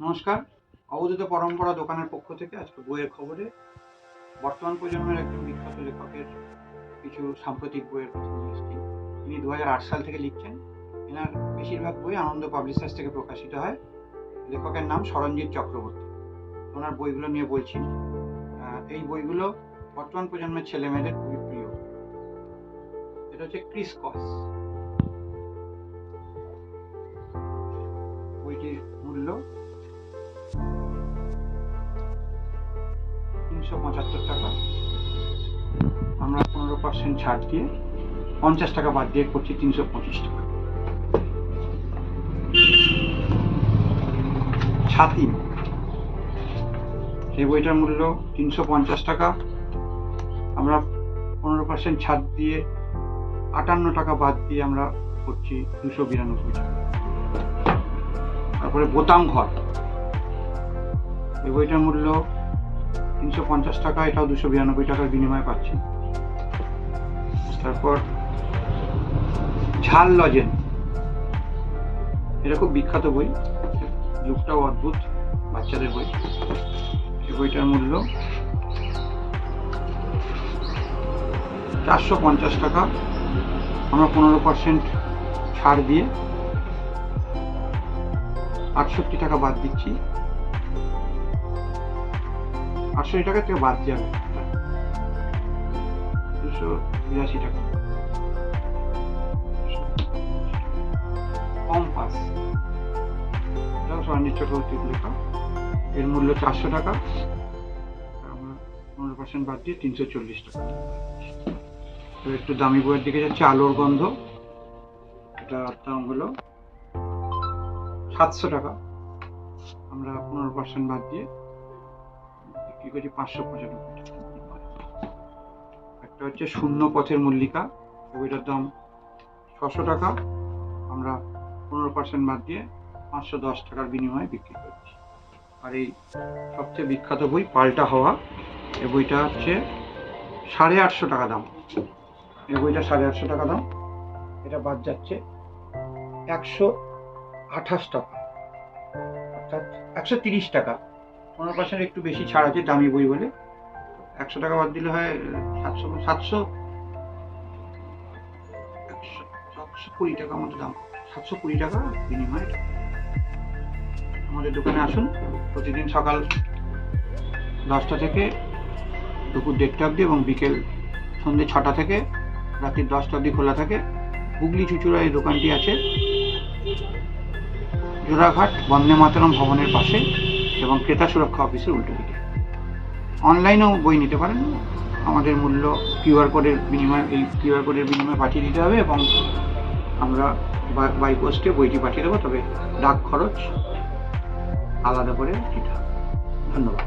নমস্কার, অবধূত পরম্পরা দোকানের পক্ষ থেকে আজকে বইয়ের খবরে বর্তমান প্রজন্মের একজন বিখ্যাত লেখকের কিছু সাম্প্রতিক বইয়ের কথা নিয়ে এসেছি। তিনি 2008 সাল থেকে লিখছেন। এনার বেশিরভাগ বই আনন্দ পাবলিশার্স থেকে প্রকাশিত হয়। লেখকের নাম সরঞ্জিত চক্রবর্তী। ওনার বইগুলো নিয়ে বলছি। এই বইগুলো বর্তমান প্রজন্মের ছেলে মেয়েদের খুবই প্রিয়। এটা হচ্ছে ক্রিস ক্রস। বইটির মূল্য 375 টাকা। আমরা 15% ছাড় দিয়ে 50 টাকা বাদ দিয়ে করছি 325 টাকা। ছাতিম, এই বইটার মূল্য 350 টাকা। আমরা 15% ছাড় দিয়ে 58 টাকা বাদ দিয়ে আমরা করছি 292 টাকা। তারপরে বোতাম ঘর, এই বইটার মূল্য 350 টাকা, এটাও 292 টাকার বিনিময়ে পাচ্ছি। তারপর ঝাল লজেন, এটা খুব বিখ্যাত বই, যুগটাও অদ্ভুত, বাচ্চাদের বই। এই বইটার মূল্য 450 টাকা। আমরা 15% ছাড় দিয়ে 68 টাকা বাদ দিচ্ছি। 68 টাকা থেকে বাদ যাবে 282 টাকা। কম্পাস, এটাও সরঞ্জিত চক্রবর্তীর লেখা। এর মূল্য 400 টাকা। আমরা 15% বাদ দিয়ে 340 টাকা। একটু দামি বইয়ের দিকে যাচ্ছে আলোর গন্ধ, এটার দাম হলো 700 টাকা। আমরা 15% বাদ দিয়ে বিক্রি করছি 595 টাকা। একটা হচ্ছে শূন্য পথের মল্লিকা, বইটার দাম 600 টাকা। আমরা 15% বাদ দিয়ে 510 টাকার বিনিময়ে বিক্রি করছি। আর এই সবচেয়ে বিখ্যাত বই পাল্টা হওয়া, এই বইটা হচ্ছে 850 টাকা দাম। এই বইটা 850 টাকা দাম। এটা বাদ যাচ্ছে 128 টাকা, অর্থাৎ 130 টাকা। 15% একটু বেশি ছাড় আছে দামি বই বলে। 100 টাকা বাদ দিলে হয় 720 টাকা মতো দাম। 720 টাকা বিনিময়ে আমাদের দোকানে আসুন। প্রতিদিন সকাল 10টা থেকে দুপুর 1:30 অবধি এবং বিকেল সন্ধ্যে 6টা থেকে রাত্রি 10টা অবধি খোলা থাকে। হুগলি চুঁচুড়া এই দোকানটি আছে জোড়াঘাট বন্দে মাতরম ভবনের পাশে এবং ক্রেতা সুরক্ষা অফিসের উল্টো দিকে। অনলাইনেও বই নিতে পারেন। আমাদের মূল্য কিউআর কোডের বিনিময়ে পাঠিয়ে দিতে হবে এবং আমরা বাই পোস্টে বইটি পাঠিয়ে দেবো, তবে ডাক খরচ আলাদা করে দিতে হবে। ধন্যবাদ।